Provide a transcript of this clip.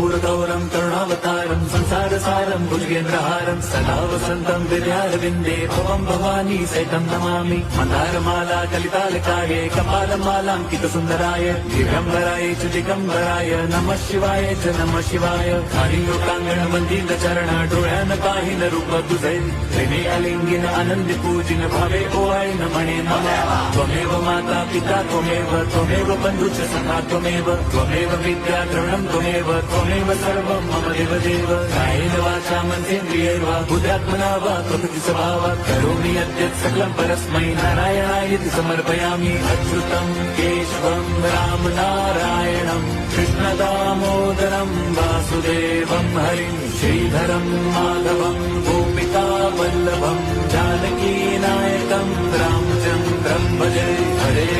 कर्पूरगौरं करुणावतारं संसारसारं भुजगेन्द्रहारं सदा वसन्तं हृदयारविन्दे भवं भवानी सहितं नमामि। मन्दारमाला कलितालकाय कपालमालाङ्कितसुन्दराय दिगम्बराय च दिगम्बराय नमः शिवाय च नमः शिवाय। हरिलोकाङ्गणवन्दितचरण डोळ्यान पाहिन रूप तुझे प्रेमे अलिंगिन आनंदी पूजिन भावे ओवाळीन म्हणे नमः। त्वमेव माता पिता त्वमेव बन्धुश्च सखा त्वमेव विद्या द्रविणं त्वमेव सर्वं मम देवदेव। कायेन वाचा मनसेन्द्रियैर्वा बुद्ध्यात्मना वा प्रकृति स्वभावात् करोमि यद्यत् सकलं परस्मै नारायणायति समर्पयामि। अच्युतं केशवं राम नारायणं कृष्णदामोदरं वासुदेवं हरिं श्रीधरं माधवं गोपिका वल्लभं जानकी नायकं रामचन्द्रं भजे। हरे